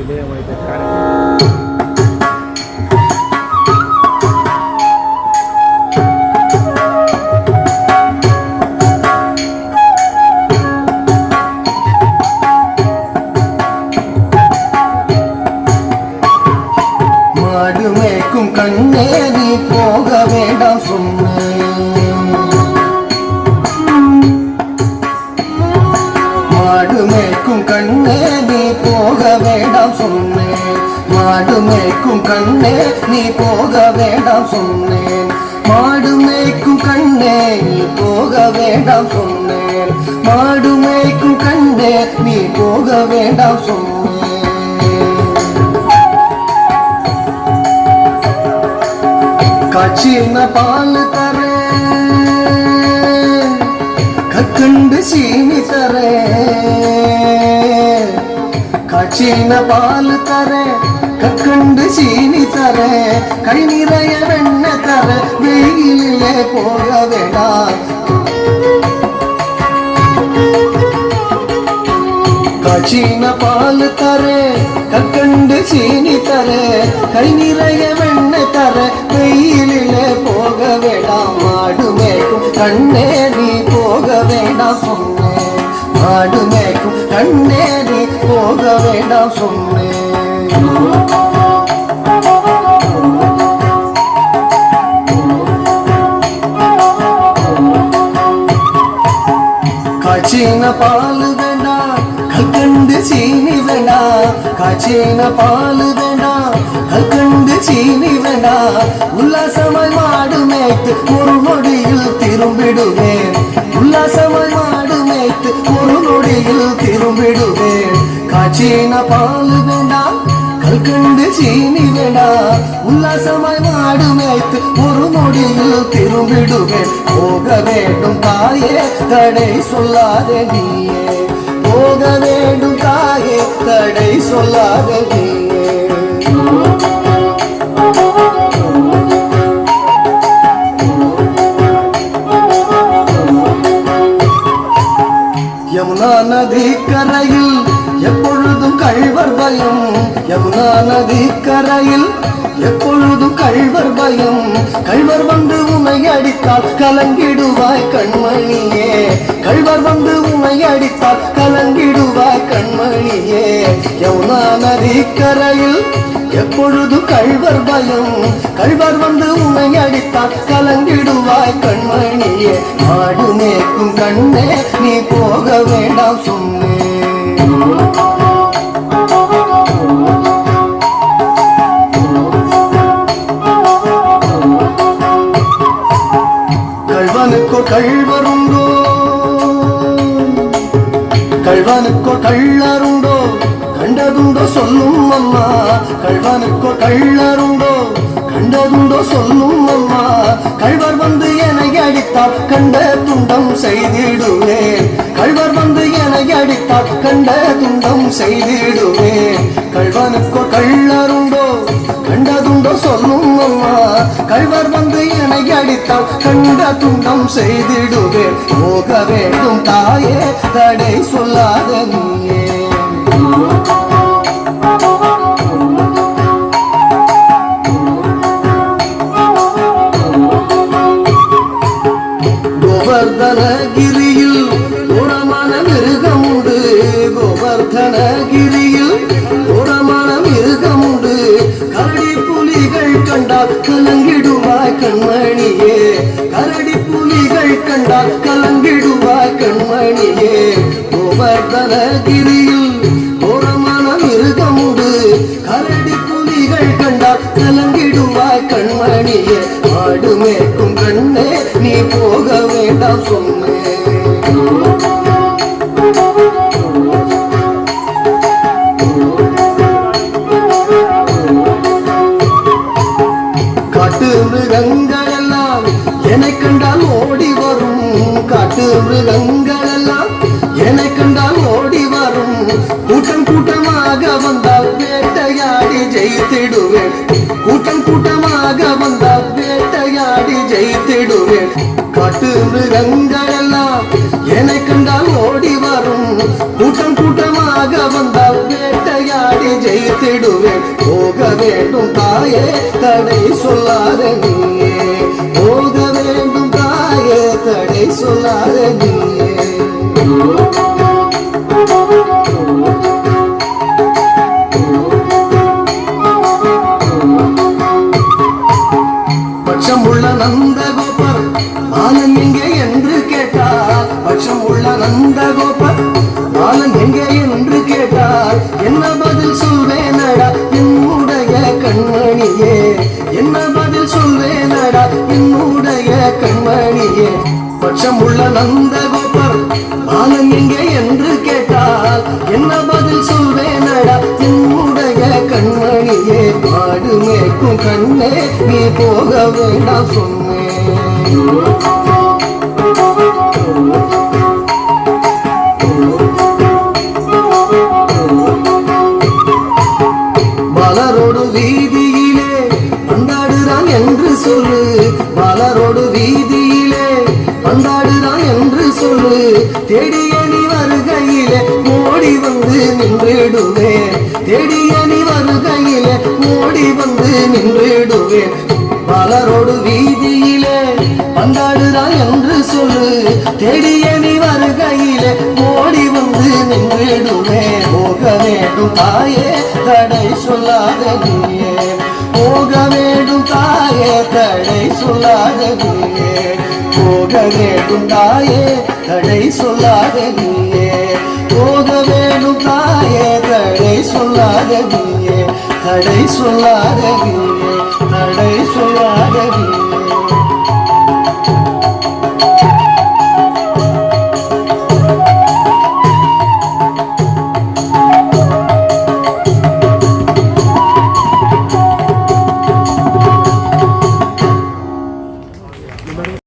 நிலையமைத்த காரணம் மாடுமேக்கும் கண்ணே நீ போக வேண்டாம் சொன்னேன். மாடுமேக்கும் கண்ணே நீ போக வேண்டாம் சொன்னேன். மாடுமேக்கும் கண்ணே நீ போக வேண்டாம் சொன்னேன். மாடுமேக்கும் கண்ணே நீ போக வேண்டாம் சொன்னேன். மாடுமேக்கும் கண்ணே நீ போக வேண்டாம் சொன்னேன். காய்ச்சின பால் தரே கற்கண்டு சீனி தரே. காய்ச்சின பால் தரே கற்கண்டு சீனி தரே. கை நிறைய வெண்ணெய் தர வெயிலே போக வேண்டாம். காய்ச்சின பால் தரே கற்கண்டு சீனி தரே. கை நிறைய வெண்ணெய் தர வெயிலே போக வேண்டாம். மாடுமேக்கும் கண்ணே நீ போக வேண்டாம் சொன்னேன். மாடுமேக்கும் கண்ணே நீ போக வேண்டாம் சொன்னேன். காய்ச்சின பால் வேண்டாம் கற்கண்டு சீனி வேண்டாம். காய்ச்சின பால் வேண்டாம் கற்கண்டு சீனி வேண்டாம். உல்லாசமாய் மாடு மேய்த்து ஒரு நொடியில் திரும்பிடுவேன். உல்லாசமாய் மாடு மேய்த்து ஒரு நொடியில் திரும்பிடுவேன். காய்ச்சின பால் வேண்டாம் கற்கண்டு சீனி வேண்டாம். உல்லாசமாய் மாடு மேய்த்து ஒரு நொடியில் திரும்பிடுவேன். போக வேண்டும் தாயே தடை சொல்லாதே நீயே. போக வேண்டும் தாயே தடை சொல்லாத நீயே. யமுனா நதி கரையில் எப்பொழுதும் கள்வர் பயம். யமுனா நதி கரையில் எப்பொழுதும் கள்வர் பயம். கள்வர் வந்து உன்னை அடித்தால் கலங்கிடுவாய் கண்மணியே. கள்வர் வந்து உன்னை அடித்தால் கலங்கிடுவாய் கண்மணியே. யமுனா நதி கரையில் எப்பொழுதும் கள்வர் பயம். கள்வர் வந்து உன்னை அடித்தால் கலங்கிடுவாய் கண்மணியே. மாடு மேய்க்கும் கண்ணே நீ போக வேண்டாம் சொன்னேன். கள்வனுக்கோ கள்வருண்டோ கள்வனுக்கோ கள்ளருண்டோ கண்டதுண்டோ சொல்லும் அம்மா. கள்வனுக்கோ கள்ளருண்டோ கண்டதுண்டோ சொல்லும் அம்மா. கள்வர் வந்து என்னை அடித்தால் கண்ட துண்டம் செய்திடுவேன். கள்வர் வந்து என்னை அடித்தால் கண்ட துண்டம் செய்திடுவேன். கள்வனுக்கோ கள்ளருண்டோ கண்டதுண்டோ சொல்லும் அம்மா. கள்வர் வந்து என்னை அடித்தால் கண்ட துண்டம் செய்திடுவேன். போக வேண்டும் தாயே தடை சொல்லாத நீயே. கோவர்தனகிரியில் கோரமான மிருகம் உண்டு. கோவர்தனகிரியில் கோரமான மிருகம் உண்டு. கரடி புலிகள் கண்டால் கலங்கிடுவாய் கண்மணியே. கரடி புலிகள் கண்டால் கலங்கிடுவாய் கண்மணியே. கோவர்தனகிரியில் கோரமான மிருகம் உண்டு. கரடி புலிகள் கண்டால் கலங்கிடுவாய் கண்மணியே. மாடு மேய்க்கும் கண்ணே நீ போக வேண்டாம் சொன்னேன். காட்டு மிருகங்கள் எல்லாம் என்னை கண்டால் ஓடி வரும். காட்டு மிருகங்கள் எல்லாம் என்னை கண்டால் ஓடி வரும். கூட்டம் கூட்டமாக வந்தால் வேட்டையாடி ஜெயித்திடுவேன். கூட்டம் கூட்டமாக வந்தால் வேட்டையாடி ஜெயித்திடுவேன். காட்டு மிருகங்கள் எல்லாம் என்னை கண்டால் ஓடி வரும். கூட்டம் கூட்டமாக வந்தால் வேட்டையாடி ஜெயித்திடுவேன். சேர்த்திடுவேன். போக வேண்டும் தாயே தடை சொல்லாத நீயே, போக வேண்டும் தாயே தடை சொல்லாத நீயே. பட்சம் உள்ள நந்தகோபர் பாலன் எங்கே என்று கேட்டார், பட்சம் உள்ள நந்தகோபர் பாலன் எங்கே என்று கேட்டார். என்ன பதில் சொல்வேனடா என்னுடைய கண்மணியே, என்ன பதில் சொல்வேனடா என்னுடைய கண்மணியே. பட்சம் உள்ள நந்தகோபர் பாலன் எங்கே என்று கேட்டால் என்ன பதில் சொல்வேனடா என்னுடைய கண்மணியே. மாடு மேய்க்கும் கண்ணே நீ போக வேண்டாம் சொன்னேன். மலரோடு வீதியிலே பந்தாடுறான் என்று சொல்லு, மலரோடு வீதியிலே பந்தாடுறான் என்று சொல்லு. தேடிய நீ வருகையிலே ஓடி வந்து நின்றிடுவேன், தேடிய நீ வருகையிலே ஓடி வந்து நின்றிடுவேன். மலரோடு வீதியிலே பந்தாடுறான் என்று சொல்லு, தேடிய நீ வருகையிலே ஓடி வந்து நின்றிடுவேன். போக வேண்டும் தாயே தடை சொல்லாத நீயே, போக வேண்டும் தாயே தடை சொல்லாத நீயே, போக வேண்டும் தாயே தடை சொல்லாத நீயே, போக வேண்டும் தாயே தடை சொல்லாத நீயே, தடை சொல்லாத நீயே.